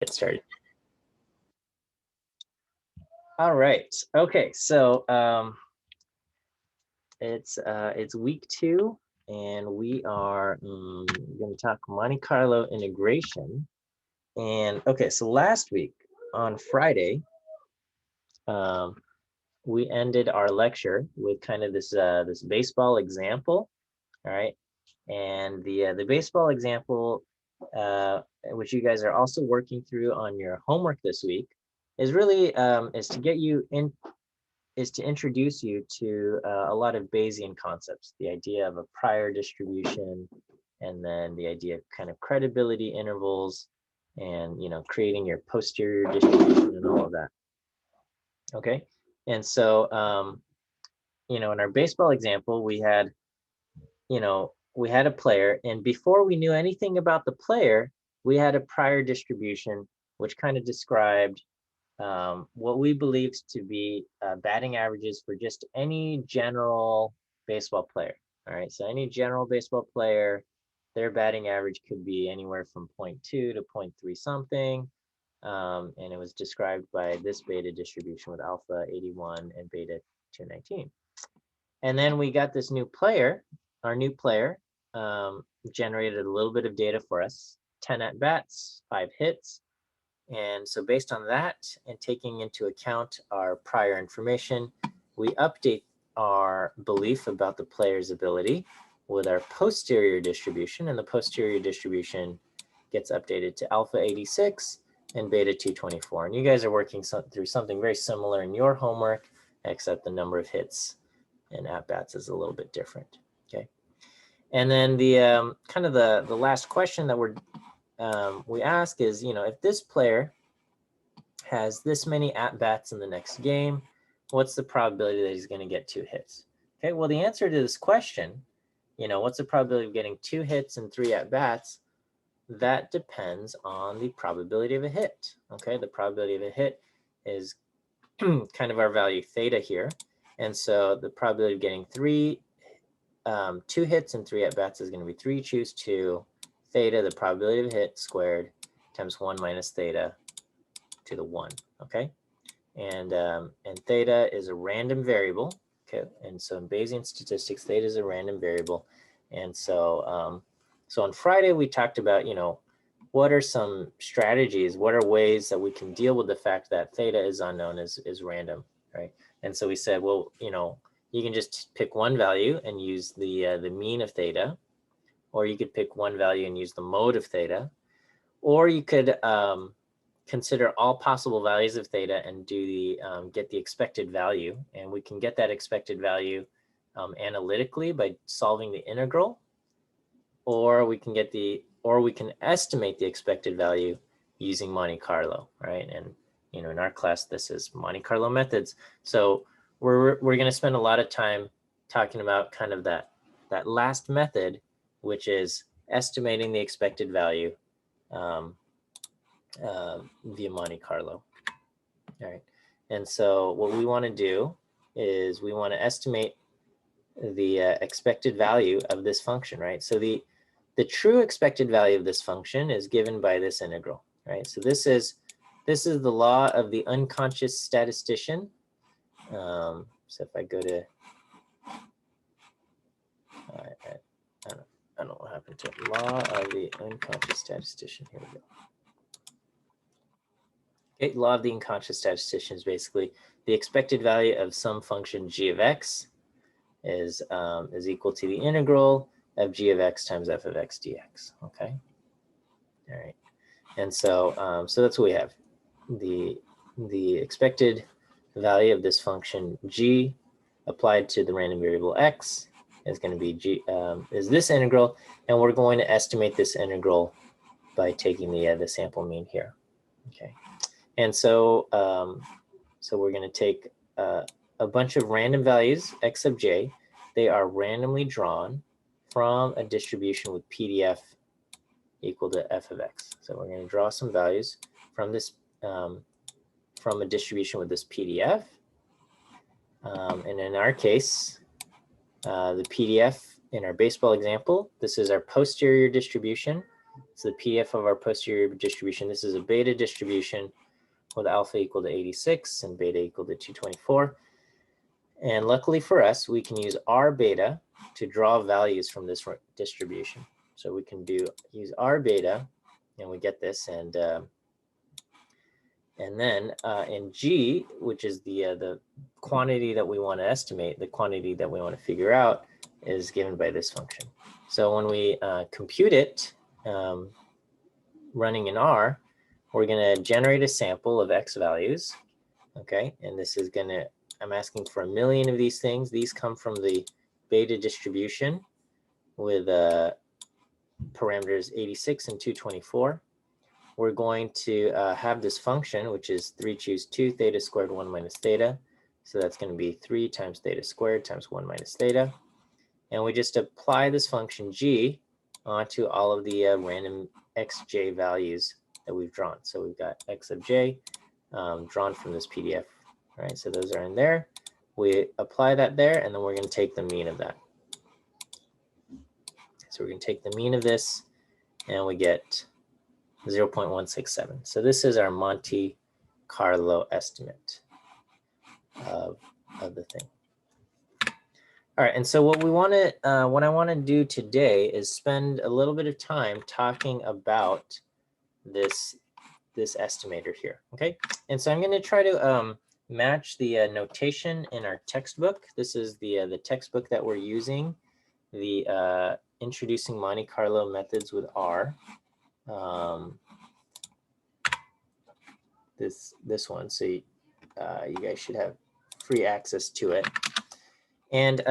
get started. All right. Okay. So it's week 2, and we are going to talk Monte Carlo integration. And okay, so last week on Friday, we ended our lecture with kind of this this baseball example. All right, and the baseball example, which you guys are also working through on your homework this week, is really is to get you in, is to introduce you to a lot of Bayesian concepts, the idea of a prior distribution, and then the idea of kind of credibility intervals, and creating your posterior distribution and all of that. Okay, and so in our baseball example, we had a player, and before we knew anything about the player, we had a prior distribution which kind of described what we believed to be batting averages for just any general baseball player. All right, so any general baseball player, their batting average could be anywhere from 0.2 to 0.3 something. And it was described by this beta distribution with alpha 81 and beta 219. And then we got this new player. Our new player generated a little bit of data for us, 10 at-bats, 5 hits. And so based on that, and taking into account our prior information, we update our belief about the player's ability with our posterior distribution, and the posterior distribution gets updated to alpha 86 and beta 224. And you guys are working through something very similar in your homework, except the number of hits and at-bats is a little bit different. Okay. And then the kind of the last question that we ask is, if this player has this many at-bats in the next game, what's the probability that he's going to get 2 hits? Okay, well, the answer to this question, what's the probability of getting 2 hits and 3 at-bats? That depends on the probability of a hit. Okay, the probability of a hit is kind of our value theta here. And so the probability of getting 2 hits and 3 at-bats is going to be 3 choose 2 theta, the probability of a hit squared, times 1 minus theta to the 1. Okay, and theta is a random variable. Okay, and so in Bayesian statistics, theta is a random variable. And so so on Friday we talked about what are some strategies, what are ways that we can deal with the fact that theta is unknown, is random, right? And so we said, well, you can just pick one value and use the mean of theta, or you could pick one value and use the mode of theta, or you could consider all possible values of theta and do the get the expected value. And we can get that expected value analytically by solving the integral, or we can estimate the expected value using Monte Carlo, right? And in our class, this is Monte Carlo methods. So we're going to spend a lot of time talking about kind of that last method, which is estimating the expected value via Monte Carlo. All right, and so what we want to do is we want to estimate the expected value of this function, right? So the true expected value of this function is given by this integral, right? So this is the law of the unconscious statistician. So if I go to, I don't know what happened to it. Law of the unconscious statistician. Here we go. Okay, law of the unconscious statistician is basically the expected value of some function g of x is equal to the integral of g of x times f of x dx. Okay. All right. And so so that's what we have. The expected value of this function g applied to the random variable x is going to be is this integral, and we're going to estimate this integral by taking the sample mean here. Okay. And so so we're going to take a bunch of random values, x of j. They are randomly drawn from a distribution with PDF equal to f of x. So we're going to draw some values from this from a distribution with this PDF. And in our case, the PDF in our baseball example, this is our posterior distribution, It's the PDF of our posterior distribution. This is a beta distribution with alpha equal to 86 and beta equal to 224. And luckily for us, we can use R beta to draw values from this distribution. So we can use R beta, and we get this, and then in G, which is the quantity that we want to estimate, the quantity that we want to figure out, is given by this function. So when we compute it, running in R, we're going to generate a sample of X values. Okay, and this is going to, I'm asking for 1 million of these things. These come from the beta distribution with parameters 86 and 224. We're going to have this function, which is 3 choose 2 theta squared 1 minus theta. So that's going to be 3 times theta squared times 1 minus theta. And we just apply this function g onto all of the random xj values that we've drawn. So we've got x of j drawn from this PDF. All right, so those are in there. We apply that there, and then we're going to take the mean of that. So we're going to take the mean of this, and we get 0.167. So this is our Monte Carlo estimate of the thing. All right, and so what I want to do today is spend a little bit of time talking about this estimator here. Okay, and so I'm going to try to match the notation in our textbook. This is the textbook that we're using, the Introducing Monte Carlo Methods with R. This one, so you guys should have free access to it. And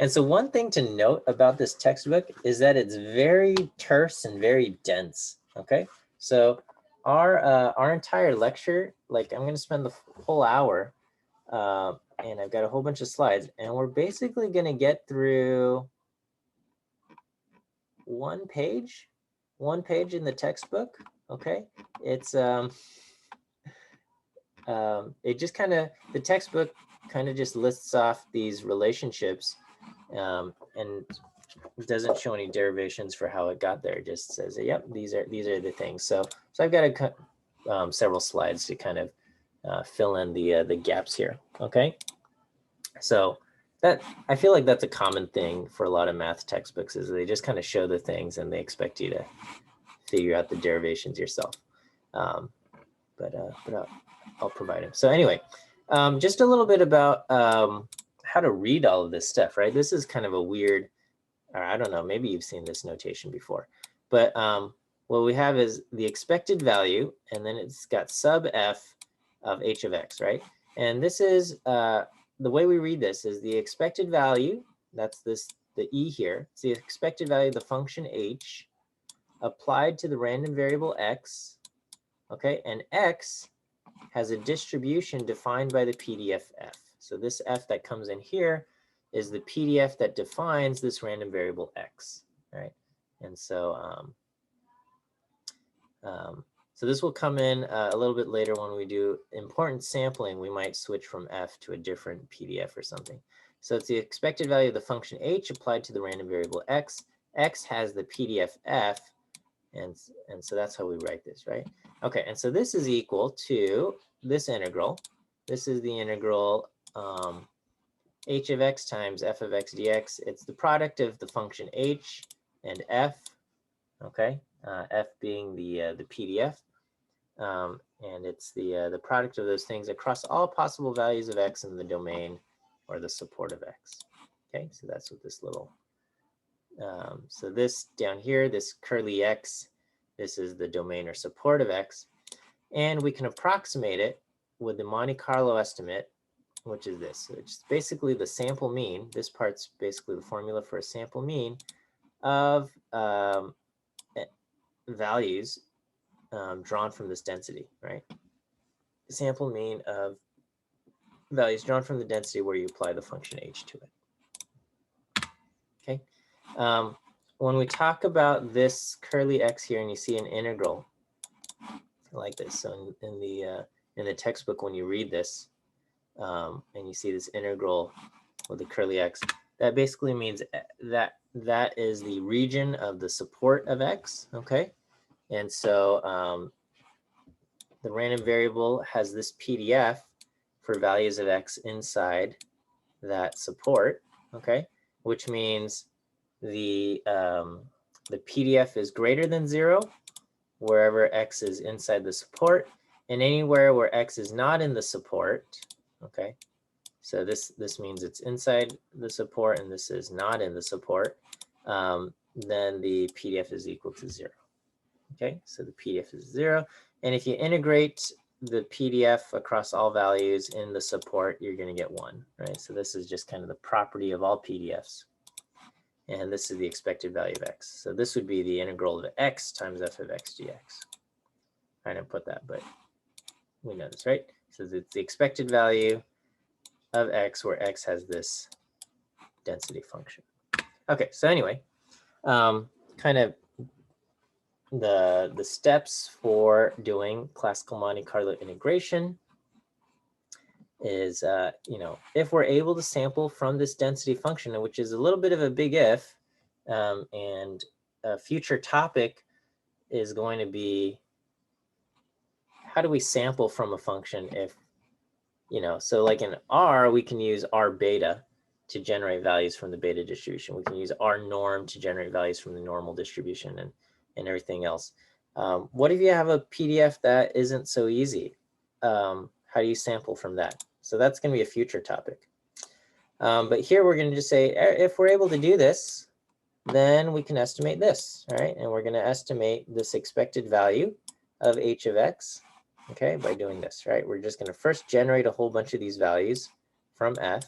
so one thing to note about this textbook is that it's very terse and very dense. Okay, so our entire lecture, like I'm going to spend the whole hour, and I've got a whole bunch of slides, and we're basically going to get through one page in the textbook. Okay, it's it just kind of, the textbook kind of just lists off these relationships and doesn't show any derivations for how it got there. It just says, yep, these are the things. So I've got several slides to kind of fill in the gaps here. Okay, so that, I feel like that's a common thing for a lot of math textbooks, is they just kind of show the things and they expect you to figure out the derivations yourself. But I'll provide them. So anyway, just a little bit about how to read all of this stuff, right? This is kind of a weird, or I don't know, maybe you've seen this notation before, but what we have is the expected value, and then it's got sub f of h of x, right? And this is, the way we read this is the expected value, that's the e here, it's the expected value of the function h applied to the random variable x, okay, and x has a distribution defined by the PDF f. So this f that comes in here is the PDF that defines this random variable x, right? And so so this will come in a little bit later when we do important sampling. We might switch from f to a different PDF or something. So it's the expected value of the function h applied to the random variable x. X has the PDF f, and so that's how we write this, right? Okay, and so this is equal to this integral. This is the integral h of x times f of x dx. It's the product of the function h and f, okay? F being the PDF, and it's the product of those things across all possible values of x in the domain or the support of x. Okay, so that's what this little, so this down here, this curly x, this is the domain or support of x, and we can approximate it with the Monte Carlo estimate, which is this. So it's basically the sample mean. This part's basically the formula for a sample mean of values drawn from this density, right? The sample mean of values drawn from the density where you apply the function h to it. Okay. When we talk about this curly x here and you see an integral like this, so in the textbook, when you read this and you see this integral with the curly x, that basically means that is the region of the support of x, okay? And so the random variable has this PDF for values of X inside that support, okay? Which means the PDF is greater than 0 wherever X is inside the support, and anywhere where X is not in the support, okay? So this means it's inside the support and this is not in the support, then the PDF is equal to 0. Okay, so the PDF is 0. And if you integrate the PDF across all values in the support, you're going to get 1, right? So this is just kind of the property of all PDFs. And this is the expected value of X. So this would be the integral of X times f of X dx. I didn't put that, but we know this, right? So it's the expected value of X where X has this density function. Okay, so anyway, kind of the steps for doing classical Monte Carlo integration is, if we're able to sample from this density function, which is a little bit of a big if, and a future topic is going to be, how do we sample from a function if, so like in R, we can use R beta to generate values from the beta distribution. We can use R norm to generate values from the normal distribution and everything else. What if you have a PDF that isn't so easy? How do you sample from that? So that's going to be a future topic. But here we're going to just say, if we're able to do this, then we can estimate this, right? And we're going to estimate this expected value of h of x, okay, by doing this, right? We're just going to first generate a whole bunch of these values from f,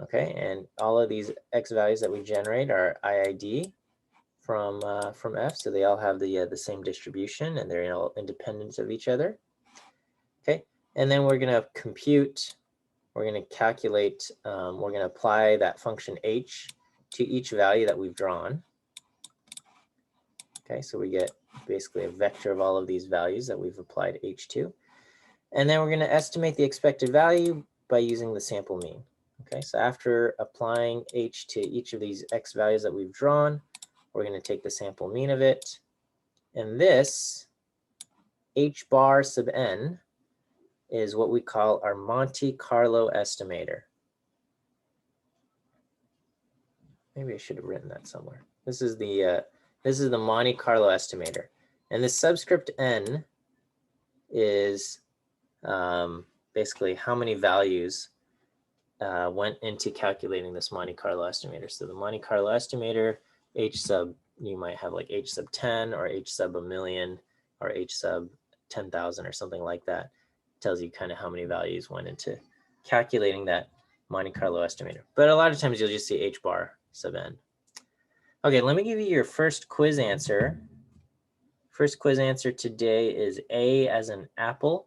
okay? And all of these x values that we generate are IID from f, so they all have the same distribution and they're all independent of each other, okay? And then we're going to compute, we're going to calculate, we're going to apply that function h to each value that we've drawn. Okay, so we get basically a vector of all of these values that we've applied h to. And then we're going to estimate the expected value by using the sample mean. Okay, so after applying h to each of these x values that we've drawn, we're going to take the sample mean of it. And this h bar sub n is what we call our Monte Carlo estimator. Maybe I should have written that somewhere. This is the Monte Carlo estimator, and the subscript n is basically how many values went into calculating this Monte Carlo estimator. So the Monte Carlo estimator, h sub, you might have like h sub 10 or h sub 1,000,000 or h sub 10,000 or something like that. It tells you kind of how many values went into calculating that Monte Carlo estimator. But a lot of times you'll just see h bar sub n. Okay, let me give you your first quiz answer. First quiz answer today is A as an apple.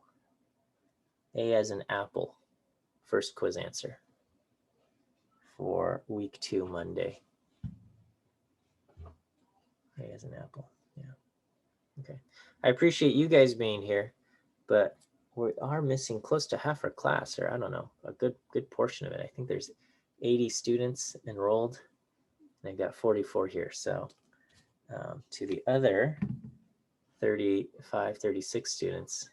A as an apple. First quiz answer for week 2, Monday. A as an apple, yeah. Okay, I appreciate you guys being here, but we are missing close to half our class, or I don't know, a good portion of it. I think there's 80 students enrolled, and I've got 44 here. So to the other 35, 36 students,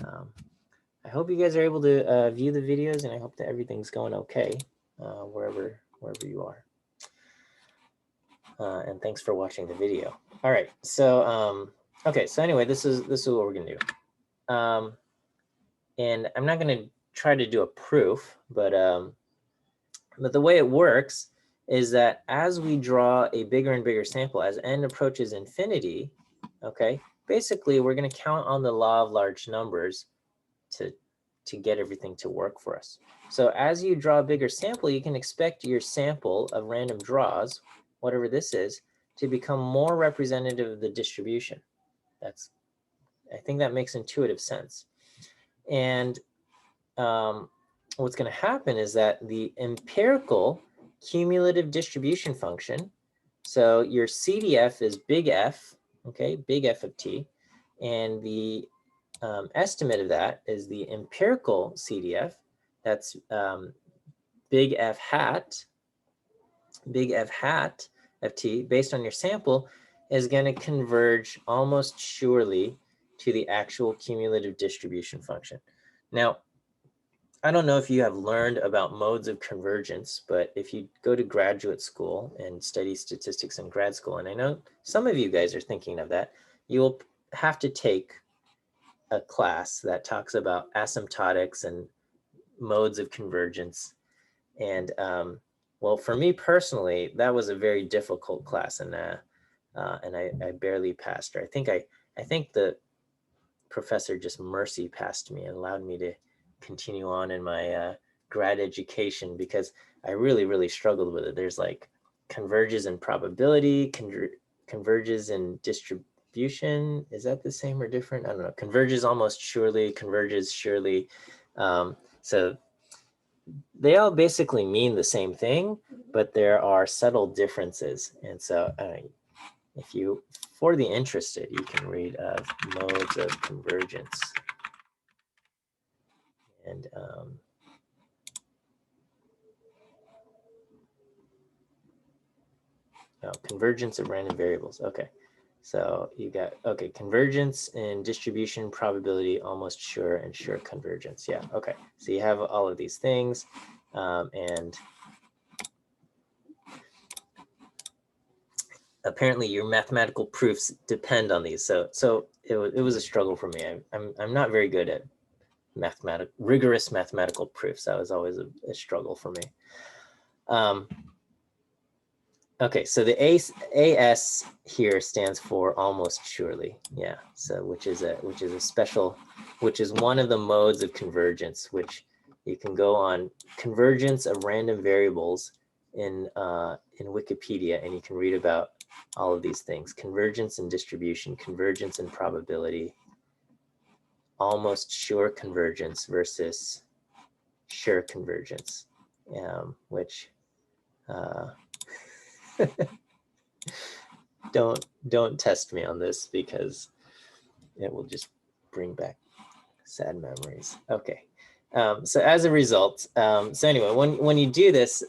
I hope you guys are able to view the videos, and I hope that everything's going okay wherever you are. And thanks for watching the video. All right, so okay, so anyway, this is what we're gonna do. And I'm not gonna try to do a proof, but the way it works is that as we draw a bigger and bigger sample, as n approaches infinity, okay, basically we're gonna count on the law of large numbers to get everything to work for us. So as you draw a bigger sample, you can expect your sample of random draws, whatever this is, to become more representative of the distribution. I think that makes intuitive sense. And what's going to happen is that the empirical cumulative distribution function, so your CDF is big F, okay, big F of t, and the estimate of that is the empirical CDF, that's big F hat of t, based on your sample. is going to converge almost surely to the actual cumulative distribution function. Now, I don't know if you have learned about modes of convergence, but if you go to graduate school and study statistics in grad school, and I know some of you guys are thinking of that, you will have to take a class that talks about asymptotics and modes of convergence. And well, for me personally, that was a very difficult class, and I barely passed. Or I think the professor just mercy passed me and allowed me to continue on in my grad education, because I really struggled with it. There's like converges in probability, converges in distribution. Is that the same or different? I don't know. Converges almost surely, converges surely. So they all basically mean the same thing, but there are subtle differences. And so if you, for the interested, you can read modes of convergence. And convergence of random variables. Okay. So you got, okay, convergence in distribution, probability, almost sure, and sure convergence. Yeah, okay. So you have all of these things. And apparently your mathematical proofs depend on these. So it was a struggle for me. I'm not very good at rigorous mathematical proofs. That was always a struggle for me. Okay, so the AS here stands for almost surely. Yeah, so which is a special, which is one of the modes of convergence, which you can go on convergence of random variables in Wikipedia, and you can read about all of these things: convergence and distribution, convergence and probability, almost sure convergence versus sure convergence, which don't test me on this, because it will just bring back sad memories. Okay, so as a result, so anyway, when you do this,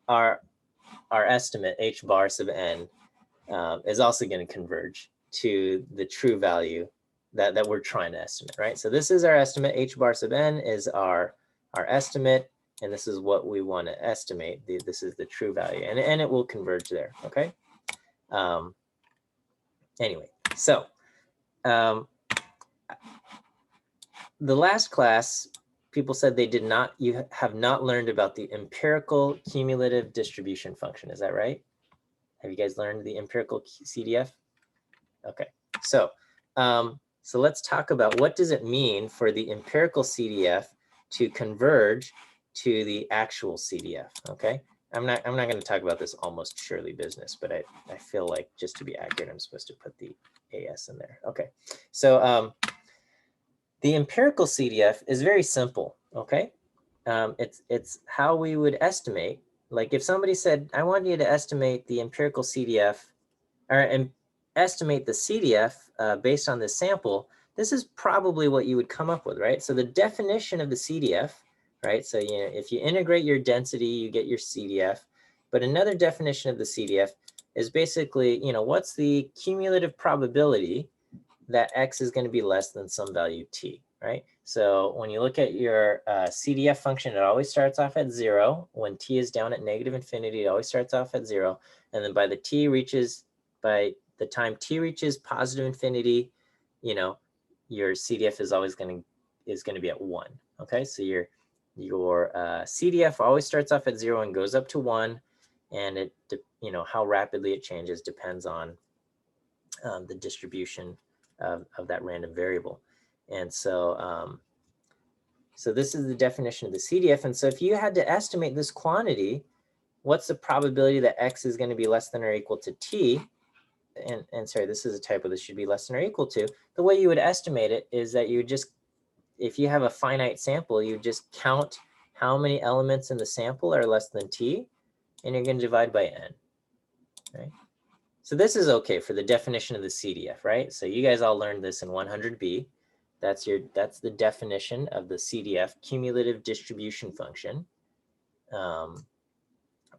our estimate h bar sub n is also going to converge to the true value that we're trying to estimate, right? So this is our estimate. H bar sub n is our estimate, and this is what we want to estimate. This is the true value, and it will converge there. Okay. Anyway, so the last class, people said they did not. You have not learned about the empirical cumulative distribution function. Is that right? Have you guys learned the empirical CDF? Okay, so so let's talk about what does it mean for the empirical CDF to converge to the actual CDF. Okay, I'm not going to talk about this almost surely business, but I feel like just to be accurate, I'm supposed to put the AS in there. Okay, so the empirical CDF is very simple. Okay, it's how we would estimate. Like if somebody said, I want you to estimate the empirical CDF, or estimate the CDF based on this sample, this is probably what you would come up with, right? So the definition of the CDF, right? So if you integrate your density, you get your CDF. But another definition of the CDF is basically, what's the cumulative probability that X is going to be less than some value T, right? So when you look at your CDF function, it always starts off at 0. When T is down at negative infinity, it always starts off at 0. And then by the time T reaches positive infinity, your CDF is always going to be at 1. Okay, so your CDF always starts off at 0 and goes up to 1, and it how rapidly it changes depends on the distribution of that random variable. And so so this is the definition of the CDF. And so if you had to estimate this quantity, what's the probability that X is going to be less than or equal to T? And sorry, this is a typo. This should be less than or equal to. The way you would estimate it is that you would just, if you have a finite sample, you just count how many elements in the sample are less than T, and you're going to divide by N, right? So this is okay for the definition of the CDF, right? So you guys all learned this in 100B. That's the definition of the CDF, cumulative distribution function.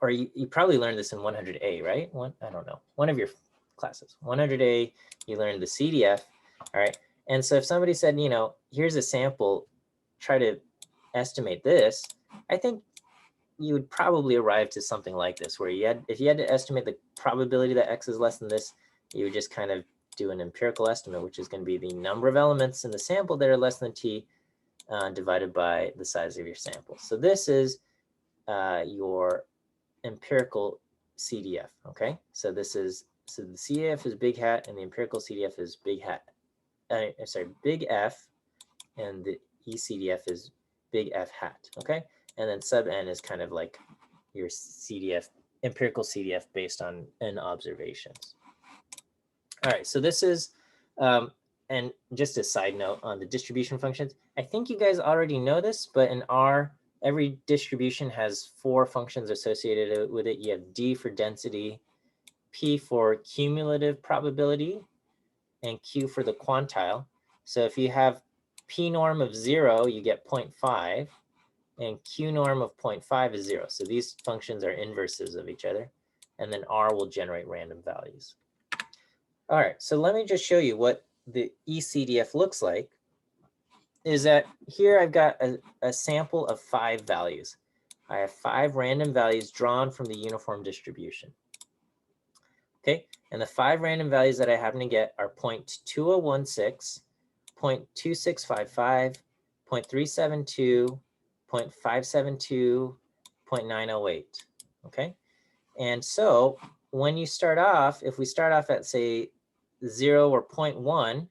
or you probably learned this in 100A, right? I don't know, one of your classes. 100A, you learned the CDF, all right? And so if somebody said, you know, here's a sample, try to estimate this, I think you would probably arrive to something like this, where if you had to estimate the probability that X is less than this, you would just kind of do an empirical estimate, which is going to be the number of elements in the sample that are less than T divided by the size of your sample. So this is your empirical CDF, okay? So the CDF is big hat and the empirical CDF is big hat. Big F, and the ECDF is big F hat, okay? And then sub N is kind of like your CDF, empirical CDF based on N observations. All right, so this is, and just a side note on the distribution functions, I think you guys already know this, but in R, every distribution has 4 functions associated with it. You have D for density, P for cumulative probability, and Q for the quantile. So if you have P norm of 0, you get 0.5, and Q norm of 0.5 is 0. So these functions are inverses of each other, and then R will generate random values. All right, so let me just show you what the ECDF looks like. Is that here I've got a sample of 5 values. I have 5 random values drawn from the uniform distribution. Okay, and the 5 random values that I happen to get are 0.2016, 0.2655, 0.372, 0.572, 0.908. Okay, and so when you start off, if we start off at say 0 or 0.1,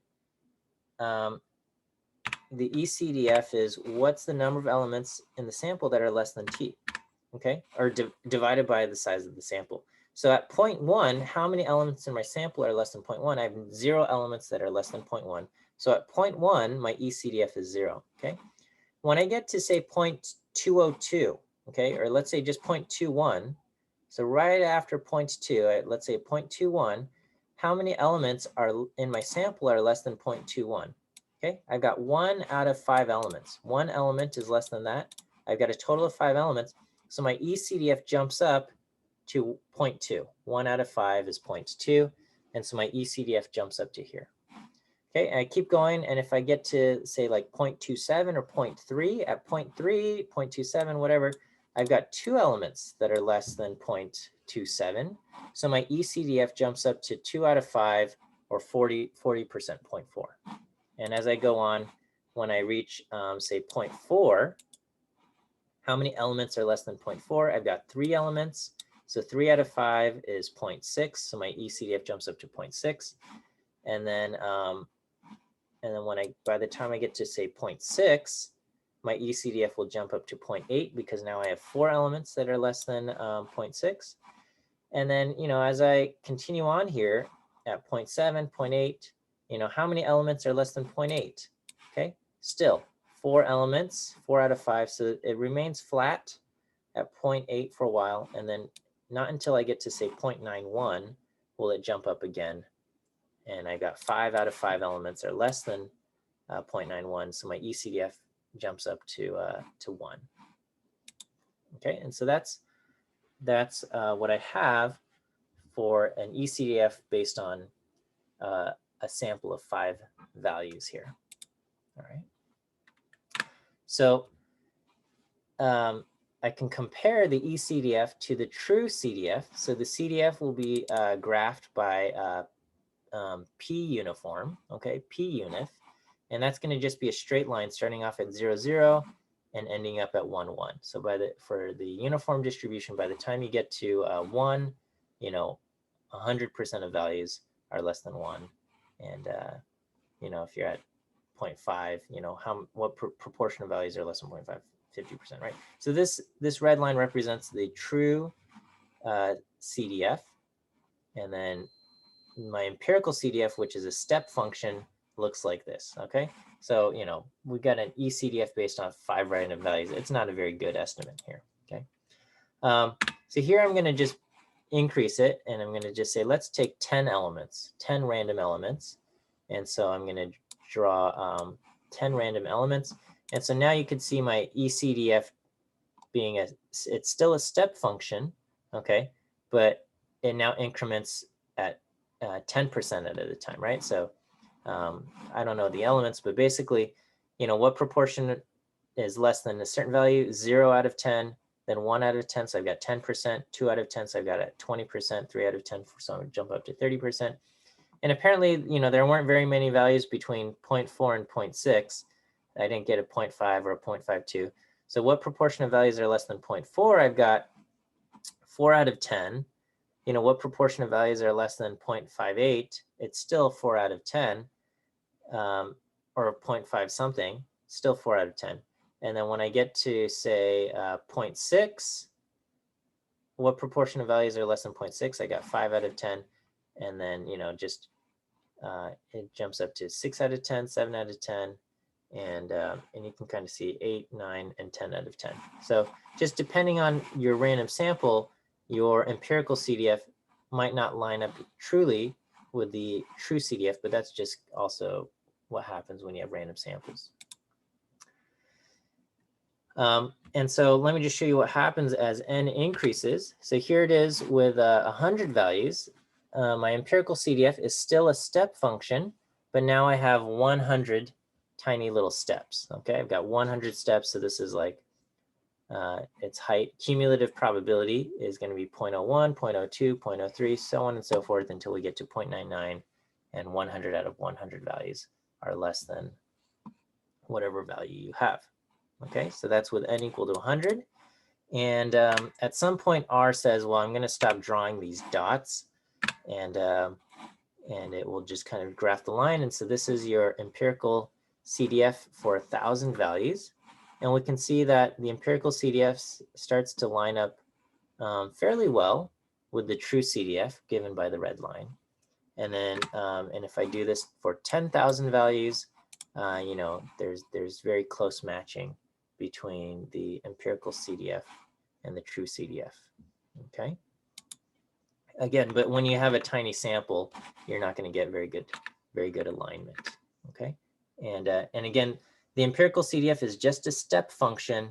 the ECDF is what's the number of elements in the sample that are less than T, okay, or divided by the size of the sample. So at 0.1, how many elements in my sample are less than 0.1? I have 0 elements that are less than 0.1. So at 0.1, my ECDF is 0, okay? When I get to say 0.202, okay, or let's say just 0.21, so right after 0.2, let's say 0.21, how many elements are in my sample are less than 0.21? Okay, I've got 1 out of 5 elements. 1 element is less than that. I've got a total of 5 elements. So my ECDF jumps up to 0.2. 1 out of 5 is 0.2. And so my ECDF jumps up to here. Okay, and I keep going. And if I get to say like 0.27 or 0.3, at 0.3, 0.27, whatever, I've got 2 elements that are less than 0.27. So my ECDF jumps up to 2 out of 5 or 40%, 0.4. And as I go on, when I reach, say, 0.4, how many elements are less than 0.4? I've got 3 elements. So 3 out of 5 is 0.6. So my ECDF jumps up to 0.6. And then by the time I get to, say, 0.6, my ECDF will jump up to 0.8 because now I have 4 elements that are less than 0.6. And then, you know, as I continue on here at 0.7, 0.8, you know, how many elements are less than 0.8? Okay, still 4 elements, 4 out of 5. So it remains flat at 0.8 for a while. And then not until I get to say 0.91 will it jump up again. And I got 5 out of 5 elements are less than 0.91. So my ECDF jumps up to 1. Okay, and so that's what I have for an ECDF based on a sample of 5 values here. All right. So I can compare the ECDF to the true CDF. So the CDF will be graphed by P uniform, okay, P unif. And that's going to just be a straight line starting off at 0, 0 and ending up at 1, 1. So for the uniform distribution, by the time you get to 1, you know, 100% of values are less than 1. And, you know, if you're at 0.5, you know, what proportion of values are less than 0.5? 50%, right? So this red line represents the true CDF. And then my empirical CDF, which is a step function, looks like this, okay? So, you know, we got an ECDF based on 5 random values. It's not a very good estimate here, okay? So here I'm going to just increase it, and I'm going to just say, let's take 10 elements, 10 random elements. And so I'm going to draw 10 random elements. And so now you can see my ECDF being it's still a step function, okay? But it now increments at 10% at a time, right? So I don't know the elements, but basically, what proportion is less than a certain value? 0 out of 10, then 1 out of 10, so I've got 10%, 2 out of 10, so I've got a 20%, 3 out of 10, so I'm gonna jump up to 30%. And apparently, there weren't very many values between 0.4 and 0.6. I didn't get a 0.5 or a 0.52. So what proportion of values are less than 0.4? I've got 4 out of 10. What proportion of values are less than 0.58? It's still 4 out of 10, or 0.5 something, still 4 out of 10. And then when I get to, say, 0.6, what proportion of values are less than 0.6? I got 5 out of 10. And then, just it jumps up to 6 out of 10, 7 out of 10, and you can kind of see 8, 9, and 10 out of 10. So just depending on your random sample, your empirical CDF might not line up truly with the true CDF, but that's just also what happens when you have random samples. And so let me just show you what happens as n increases. So here it is with 100 values. My empirical CDF is still a step function, but now I have 100 tiny little steps. Okay, I've got 100 steps. So this is like its height. Cumulative probability is going to be 0.01, 0.02, 0.03, so on and so forth until we get to 0.99, and 100 out of 100 values are less than whatever value you have. Okay, so that's with n equal to 100. And at some point, R says, well, I'm going to stop drawing these dots, and it will just kind of graph the line. And so this is your empirical CDF for 1,000 values. And we can see that the empirical CDF starts to line up fairly well with the true CDF given by the red line. And then, and if I do this for 10,000 values, there's very close matching between the empirical CDF and the true CDF. Okay. Again, but when you have a tiny sample, you're not going to get very good alignment. Okay. And again, the empirical CDF is just a step function,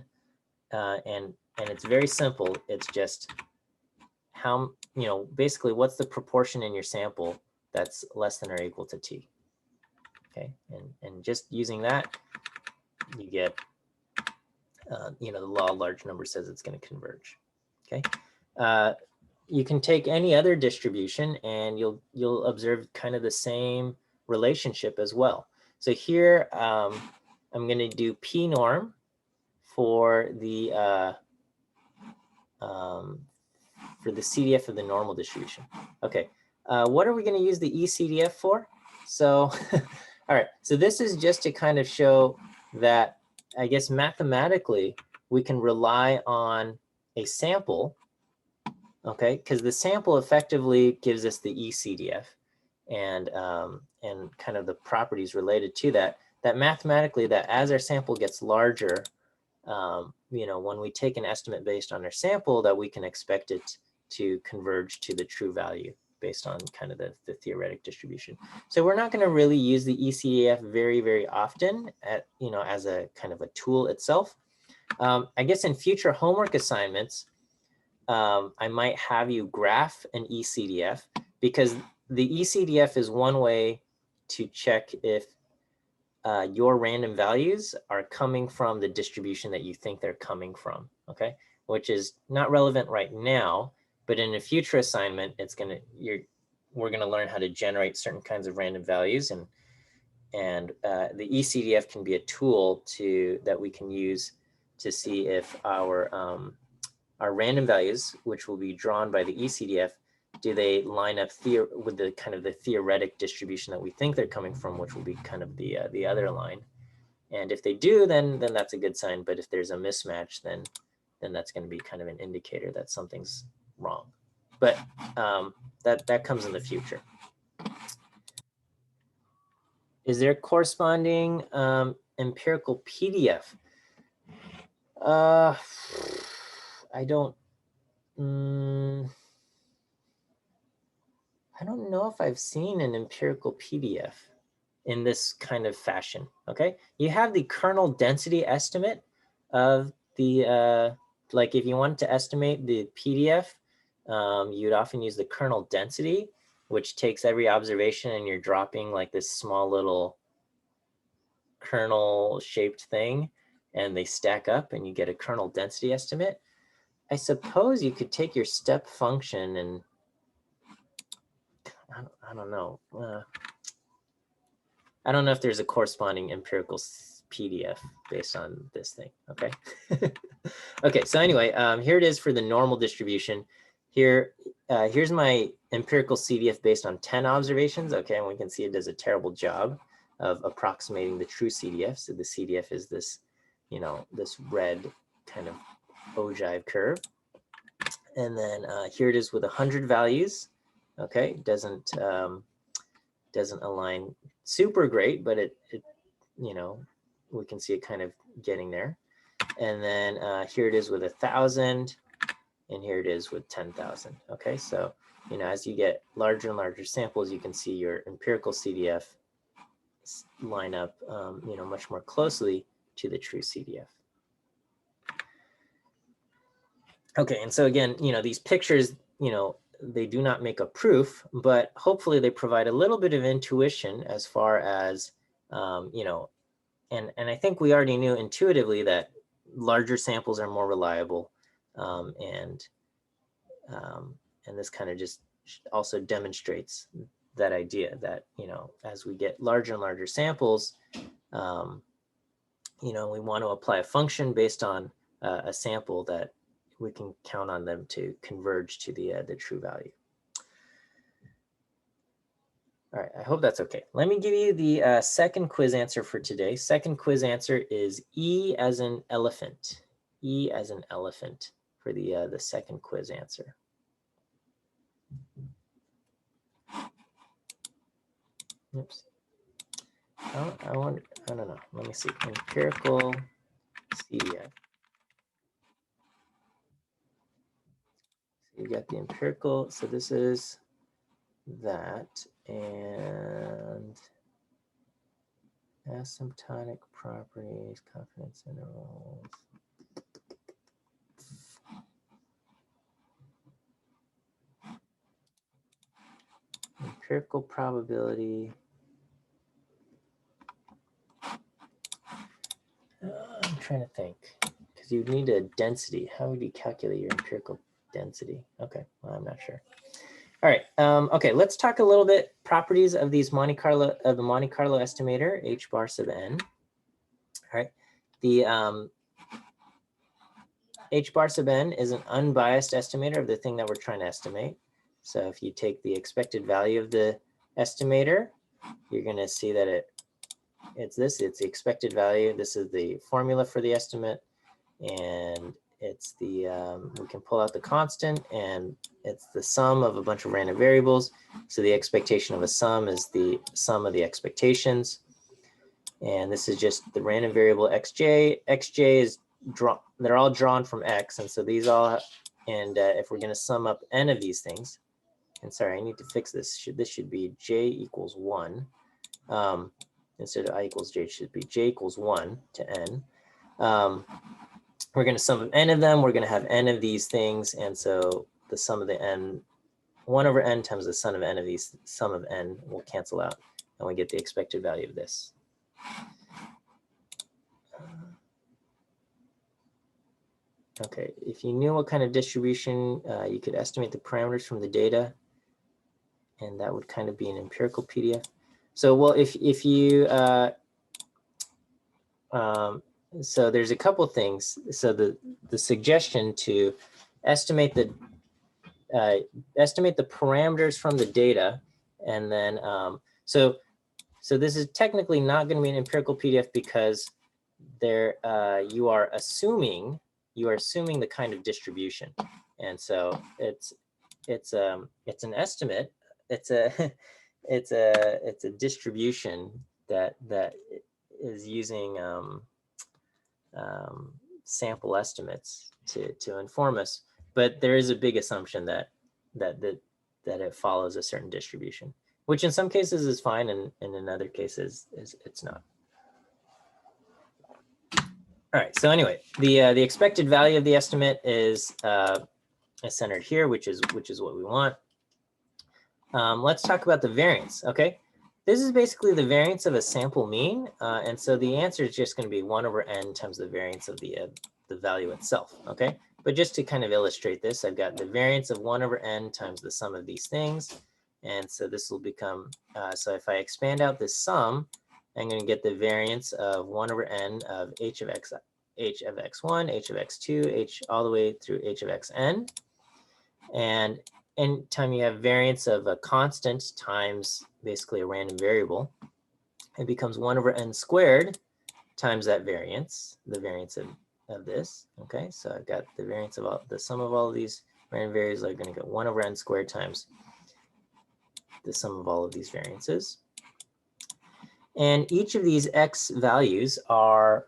and it's very simple. It's just how, basically what's the proportion in your sample that's less than or equal to t. Okay, and just using that, you get, the law of large numbers says it's going to converge. Okay, you can take any other distribution and you'll observe kind of the same relationship as well. So here I'm going to do p norm for the CDF of the normal distribution. Okay, what are we going to use the ECDF for? So, all right, so this is just to kind of show that, I guess mathematically, we can rely on a sample, okay, because the sample effectively gives us the ECDF and kind of the properties related to that, that mathematically, that as our sample gets larger, when we take an estimate based on our sample, that we can expect it to converge to the true value based on kind of the theoretic distribution. So we're not going to really use the ECDF very, very often as a kind of a tool itself. I guess in future homework assignments, I might have you graph an ECDF, because the ECDF is one way to check if your random values are coming from the distribution that you think they're coming from, okay? Which is not relevant right now, but in a future assignment, we're gonna learn how to generate certain kinds of random values, and the ECDF can be a tool that we can use to see if our random values, which will be drawn by the ECDF, do they line up with the kind of the theoretic distribution that we think they're coming from, which will be kind of the other line. And if they do, then that's a good sign. But if there's a mismatch, then that's going to be kind of an indicator that something's wrong. But that comes in the future. Is there corresponding empirical PDF? I don't know if I've seen an empirical PDF in this kind of fashion. Okay, you have the kernel density estimate of the like if you wanted to estimate the PDF you'd often use the kernel density, which takes every observation and you're dropping like this small little kernel shaped thing, and they stack up and you get a kernel density estimate. I suppose you could take your step function and I don't know. I don't know if there's a corresponding empirical PDF based on this thing. Okay. Okay. So anyway, here it is for the normal distribution. Here's my empirical CDF based on 10 observations. Okay, and we can see it does a terrible job of approximating the true CDF. So the CDF is this, you know, this red kind of ogive curve. And then here it is with 100 values. Okay, doesn't align super great, but it you know, we can see it kind of getting there. And then here it is with 1,000, and here it is with 10,000. Okay, so you know, as you get larger and larger samples, you can see your empirical CDF line up, you know, much more closely to the true CDF. Okay, and so again, you know, these pictures, you know, they do not make a proof, but hopefully they provide a little bit of intuition as far as, you know, and I think we already knew intuitively that larger samples are more reliable, and this kind of just also demonstrates that idea that, you know, as we get larger and larger samples, you know, we want to apply a function based on a sample that we can count on them to converge to the true value. All right, I hope that's okay. Let me give you the second quiz answer for today. Second quiz answer is E as in elephant. E as in elephant for the second quiz answer. Oops. I don't know. Let me see. Empirical CDF. So you got the empirical. So this is that, and asymptotic properties, confidence intervals. Empirical probability. I'm trying to think, because you need a density. How would you calculate your empirical density? Okay, well, I'm not sure. All right. Okay, let's talk a little bit properties of these the Monte Carlo estimator, H bar sub n. All right. The H bar sub n is an unbiased estimator of the thing that we're trying to estimate. So if you take the expected value of the estimator, you're going to see that it's the expected value. This is the formula for the estimate, and it's the, we can pull out the constant, and it's the sum of a bunch of random variables. So the expectation of a sum is the sum of the expectations. And this is just the random variable xj. Xj is drawn, they're all drawn from x. And so these all, and if we're going to sum up n of these things, and sorry, I need to fix this. This should be j equals 1. Instead of I equals j, it should be j equals 1 to n. We're going to sum up n of them. We're going to have n of these things. And so the sum of the n, 1 over n times the sum of n of these, sum of n will cancel out. And we get the expected value of this. Okay, if you knew what kind of distribution, you could estimate the parameters from the data. And that would kind of be an empirical PDF. So, well, if you, so there's a couple things. So the suggestion to estimate the parameters from the data, and then so this is technically not going to be an empirical PDF because there you are assuming the kind of distribution, and so it's an estimate. It's a distribution that is using sample estimates to inform us, but there is a big assumption that it follows a certain distribution, which in some cases is fine, and in other cases it's not. All right. So anyway, the expected value of the estimate is centered here, which is what we want. Let's talk about the variance. Okay, this is basically the variance of a sample mean, and so the answer is just going to be 1 over n times the variance of the value itself. Okay, but just to kind of illustrate this, I've got the variance of 1 over n times the sum of these things, and so this will become, so if I expand out this sum, I'm going to get the variance of 1 over n of h of x1, h of x2, h all the way through h of xn. And anytime you have variance of a constant times basically a random variable, it becomes 1 over n squared times that variance, the variance of this. Okay, so I've got the variance of the sum of all of these random variables are going to get 1 over n squared times the sum of all of these variances. And each of these x values are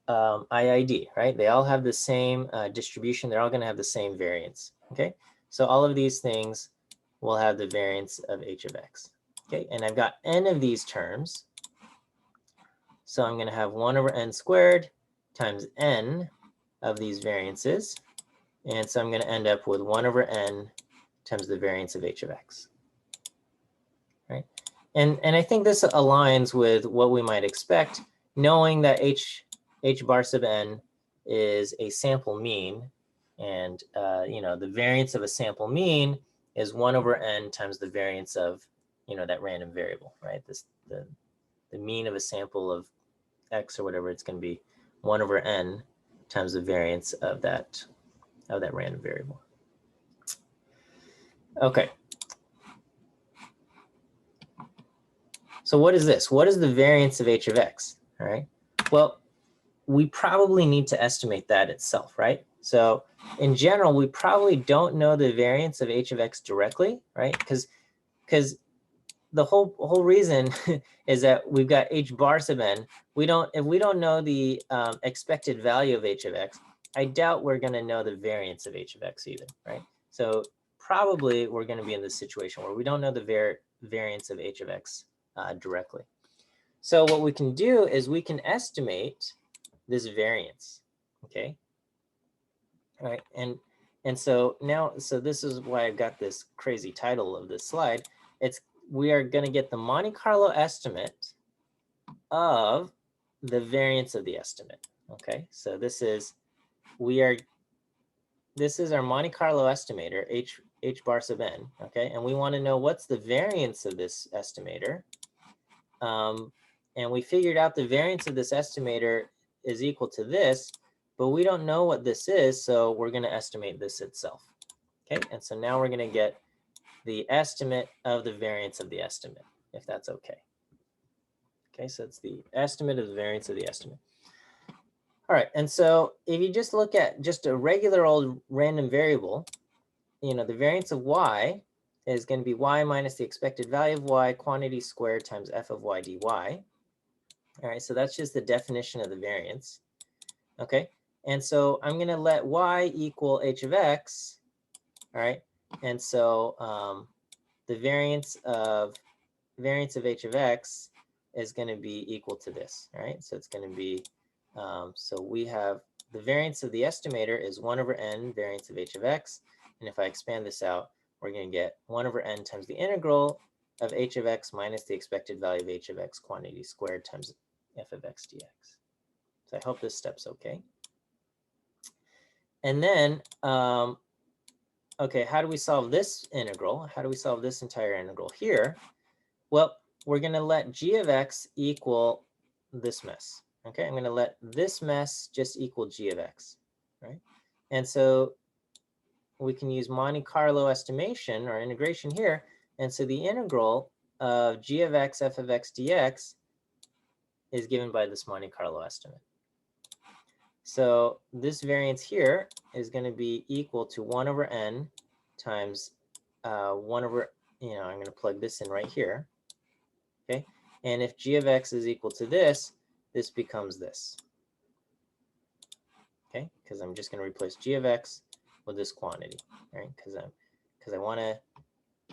IID, right? They all have the same distribution. They're all going to have the same variance. Okay, so all of these things will have the variance of h of x. Okay, and I've got n of these terms. So I'm going to have 1 over n squared times n of these variances. And so I'm going to end up with 1 over n times the variance of h of x. Right? And I think this aligns with what we might expect, knowing that h bar sub n is a sample mean. And the variance of a sample mean is 1 over n times the variance of that random variable, right? The mean of a sample of x or whatever, it's going to be 1 over n times the variance of that random variable. Okay. So what is this? What is the variance of h of x? All right. Well, we probably need to estimate that itself, right? So in general, we probably don't know the variance of h of x directly, right? Because the whole reason is that we've got h bar sub n. If we don't know the expected value of h of x, I doubt we're going to know the variance of h of x either, right? So probably we're going to be in this situation where we don't know the variance of h of x directly. So what we can do is we can estimate this variance, okay? All right, and so now, so this is why I've got this crazy title of this slide. We are going to get the Monte Carlo estimate of the variance of the estimate. Okay, so this is our Monte Carlo estimator, h bar sub n. Okay, and we want to know what's the variance of this estimator. And we figured out the variance of this estimator is equal to this, but we don't know what this is, so we're going to estimate this itself. Okay, and so now we're going to get the estimate of the variance of the estimate, if that's okay. Okay, so it's the estimate of the variance of the estimate. All right, and so if you just look at just a regular old random variable, the variance of y is going to be y minus the expected value of y quantity squared times f of y dy. All right, so that's just the definition of the variance. Okay, and so I'm going to let y equal h of x. All right, and so the variance of h of x is going to be equal to this. All right, so it's going to be, so we have the variance of the estimator is 1 over n variance of h of x. And if I expand this out, we're going to get 1 over n times the integral of h of x minus the expected value of h of x quantity squared times f of x dx. So I hope this step's okay. And then, okay, how do we solve this integral? How do we solve this entire integral here? Well, we're going to let g of x equal this mess. Okay, I'm going to let this mess just equal g of x, right? And so we can use Monte Carlo estimation or integration here. And so the integral of g of x f of x dx is given by this Monte Carlo estimate. So this variance here is going to be equal to 1 over n times 1 over, I'm going to plug this in right here. Okay, and if g of x is equal to this, this becomes this. Okay, because I'm just going to replace g of x with this quantity, right? Because I want to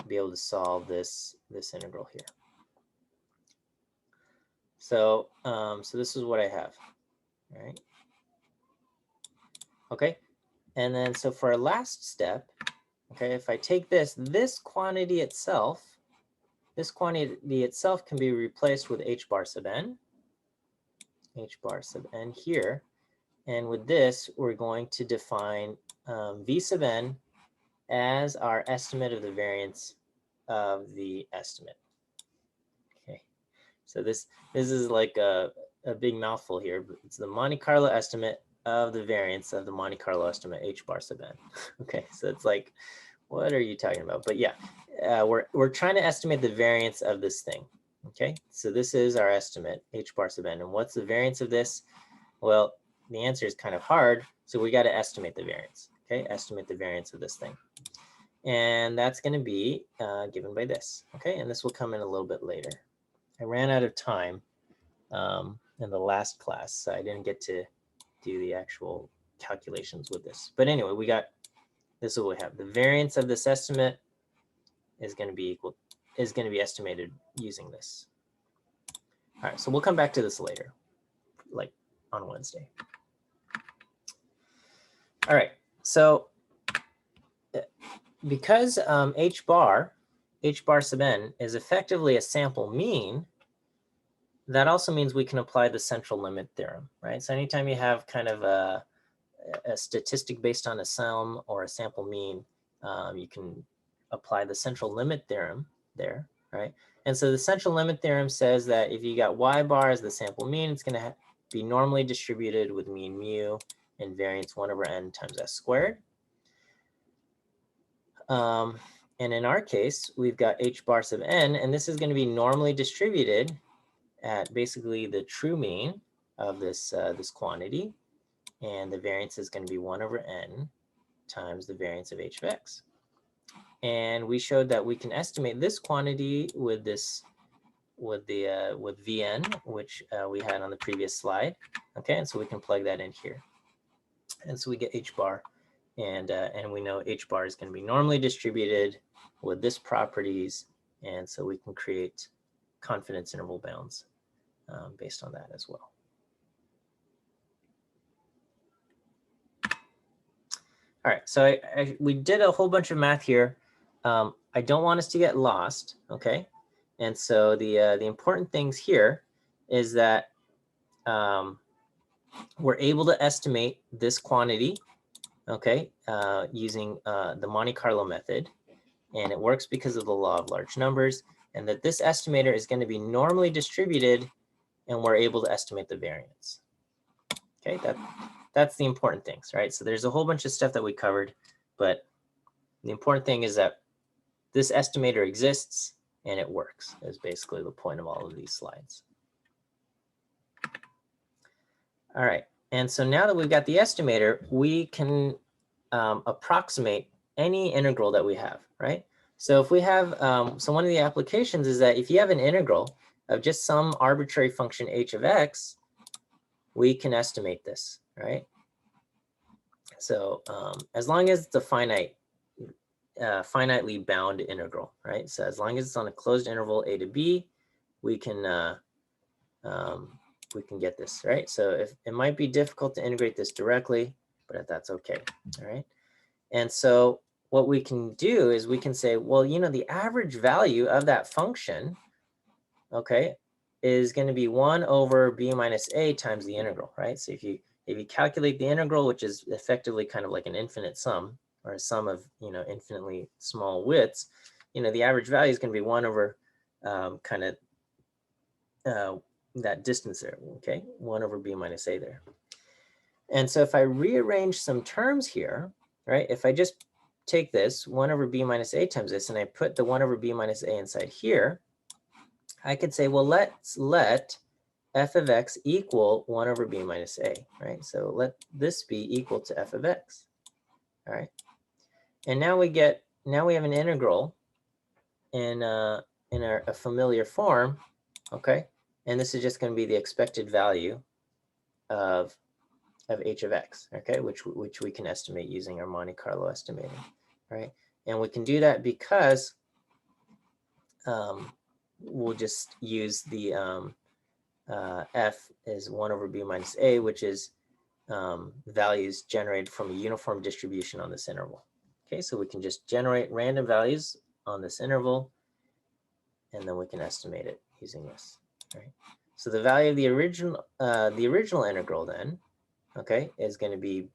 be able to solve this integral here. So so this is what I have, all right? Okay, And then, so for our last step, okay, if I take this quantity itself, can be replaced with h bar sub n here. And with this, we're going to define v sub n as our estimate of the variance of the estimate. Okay, so this is like a big mouthful here, but it's the Monte Carlo estimate of the variance of the Monte Carlo estimate h bar sub n. Okay, so it's like, what are you talking about? But yeah, we're trying to estimate the variance of this thing. Okay, so this is our estimate h bar sub n, and what's the variance of this? Well, the answer is kind of hard, so we got to estimate the variance. Okay, estimate the variance of this thing, and that's going to be given by this. Okay, and this will come in a little bit later. I ran out of time in the last class, so I didn't get to do the actual calculations with this. But anyway, we got this is what we have. The variance of this estimate is going to be estimated using this. All right, so we'll come back to this later, like on Wednesday. All right, so because h bar sub n is effectively a sample mean, that also means we can apply the central limit theorem, right? So anytime you have kind of a statistic based on a sum or a sample mean, you can apply the central limit theorem there, right? And so the central limit theorem says that if you got y bar as the sample mean, it's going to be normally distributed with mean mu and variance 1 over n times s squared. And in our case, we've got h bar sub n, and this is going to be normally distributed at basically the true mean of this this quantity, and the variance is going to be 1 over n times the variance of h of x. And we showed that we can estimate this quantity with this with Vn, which we had on the previous slide. Okay, and so we can plug that in here, and so we get h bar, and we know h bar is going to be normally distributed with this properties, and so we can create confidence interval bounds based on that as well. All right, so we did a whole bunch of math here. I don't want us to get lost, okay? And so the important things here is that we're able to estimate this quantity, okay, using the Monte Carlo method, and it works because of the law of large numbers, and that this estimator is going to be normally distributed, and we're able to estimate the variance. Okay, that's the important things, right? So there's a whole bunch of stuff that we covered, but the important thing is that this estimator exists and it works, is basically the point of all of these slides. All right, and so now that we've got the estimator, we can approximate any integral that we have, right? So if we have, so one of the applications is that if you have an integral of just some arbitrary function h of x, we can estimate this, right? So as long as it's a finitely bound integral, right? So as long as it's on a closed interval a to b, we can get this, right? So if it might be difficult to integrate this directly, but that's okay, all right? And so what we can do is we can say, well, you know, the average value of that function, okay, is going to be 1 over b minus a times the integral, right? So if you calculate the integral, which is effectively kind of like an infinite sum, or a sum of, you know, infinitely small widths, you know, the average value is going to be 1 over kind of that distance there, okay, 1 over b minus a there. And so if I rearrange some terms here, right, if I just take this 1 over b minus a times this, and I put the 1 over b minus a inside here, I could say, well, let's let f of x equal 1 over b minus a, right? So let this be equal to f of x, all right? And now we have an integral in a familiar form, okay? And this is just going to be the expected value of h of x, okay, which we can estimate using our Monte Carlo estimator, right? And we can do that because we'll just use the f is 1 over b minus a, which is values generated from a uniform distribution on this interval. Okay, so we can just generate random values on this interval, and then we can estimate it using this. Right. So the value of the original integral then, okay, is going to be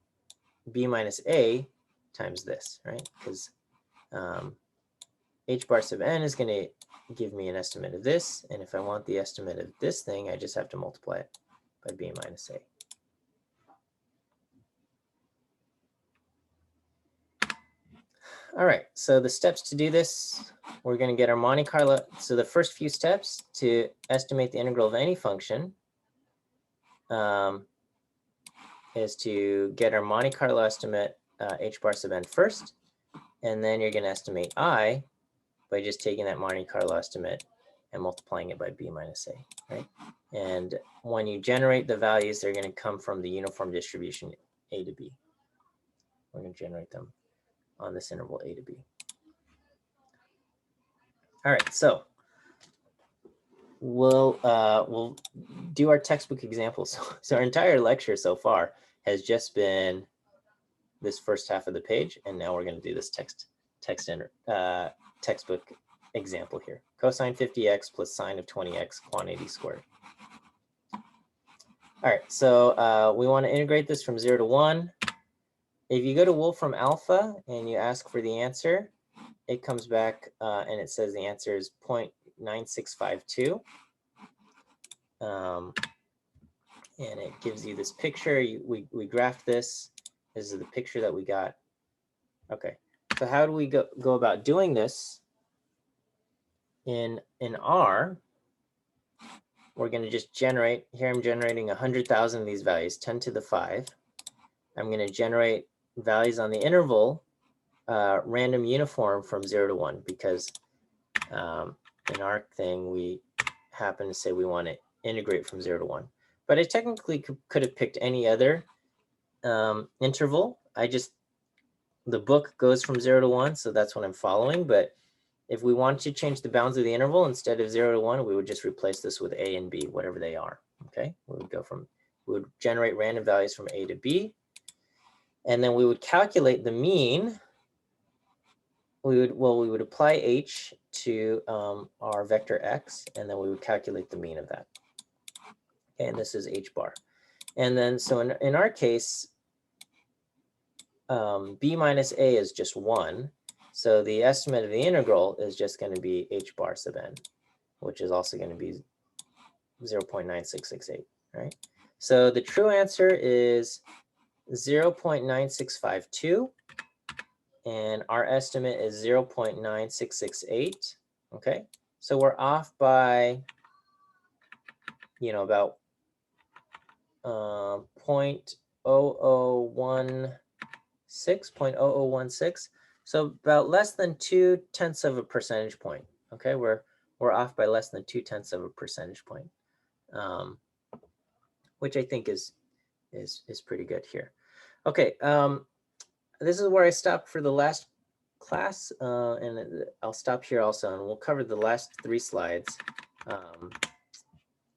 b minus a times this, right? Because h bar sub n is going to give me an estimate of this, and if I want the estimate of this thing, I just have to multiply it by b minus a. All right, so the steps to do this, we're going to get our Monte Carlo. So the first few steps to estimate the integral of any function is to get our Monte Carlo estimate h bar sub n first, and then you're going to estimate I by just taking that Monte Carlo estimate and multiplying it by b minus a, right? And when you generate the values, they're going to come from the uniform distribution a to b. We're going to generate them on this interval a to b. All right, so we'll do our textbook examples. So our entire lecture so far has just been this first half of the page, and now we're going to do this textbook example here. Cosine 50x plus sine of 20x quantity squared. All right, so we want to integrate this from 0 to 1. If you go to Wolfram Alpha and you ask for the answer, it comes back and it says the answer is 0.9652. And it gives you this picture. We graphed this. This is the picture that we got. Okay, so how do we go about doing this? In R, we're going to just generate, here I'm generating 100,000 of these values, 10 to the 5. I'm going to generate values on the interval random uniform from 0 to 1, because in our thing, we happen to say we want to integrate from 0 to 1. But I technically could have picked any other interval. The book goes from 0 to 1, so that's what I'm following. But if we want to change the bounds of the interval, instead of 0 to 1, we would just replace this with a and b, whatever they are. Okay, we would generate random values from a to b, and then we would calculate the mean. We would apply h to our vector x, and then we would calculate the mean of that. Okay, and this is h bar. And then, so in our case, b minus a is just 1. So the estimate of the integral is just going to be h bar sub n, which is also going to be 0.9668, right? So the true answer is 0.9652, and our estimate is 0.9668, okay? So we're off by, about 0.0016. So about less than 0.2 of a percentage point. Okay, we're off by less than 0.2 of a percentage point, which I think is pretty good here. Okay, this is where I stopped for the last class, and I'll stop here also, and we'll cover the last 3 slides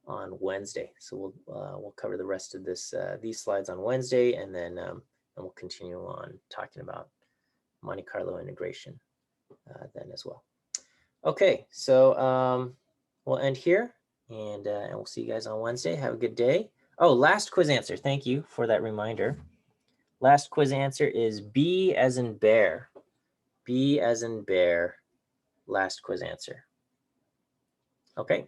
on Wednesday. So we'll cover the rest of these slides on Wednesday, and then we'll continue on talking about Monte Carlo integration then as well. Okay, so we'll end here, and we'll see you guys on Wednesday. Have a good day. Oh, last quiz answer. Thank you for that reminder. Last quiz answer is B as in bear. B as in bear. Last quiz answer. Okay.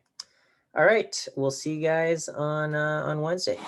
All right. We'll see you guys on Wednesday.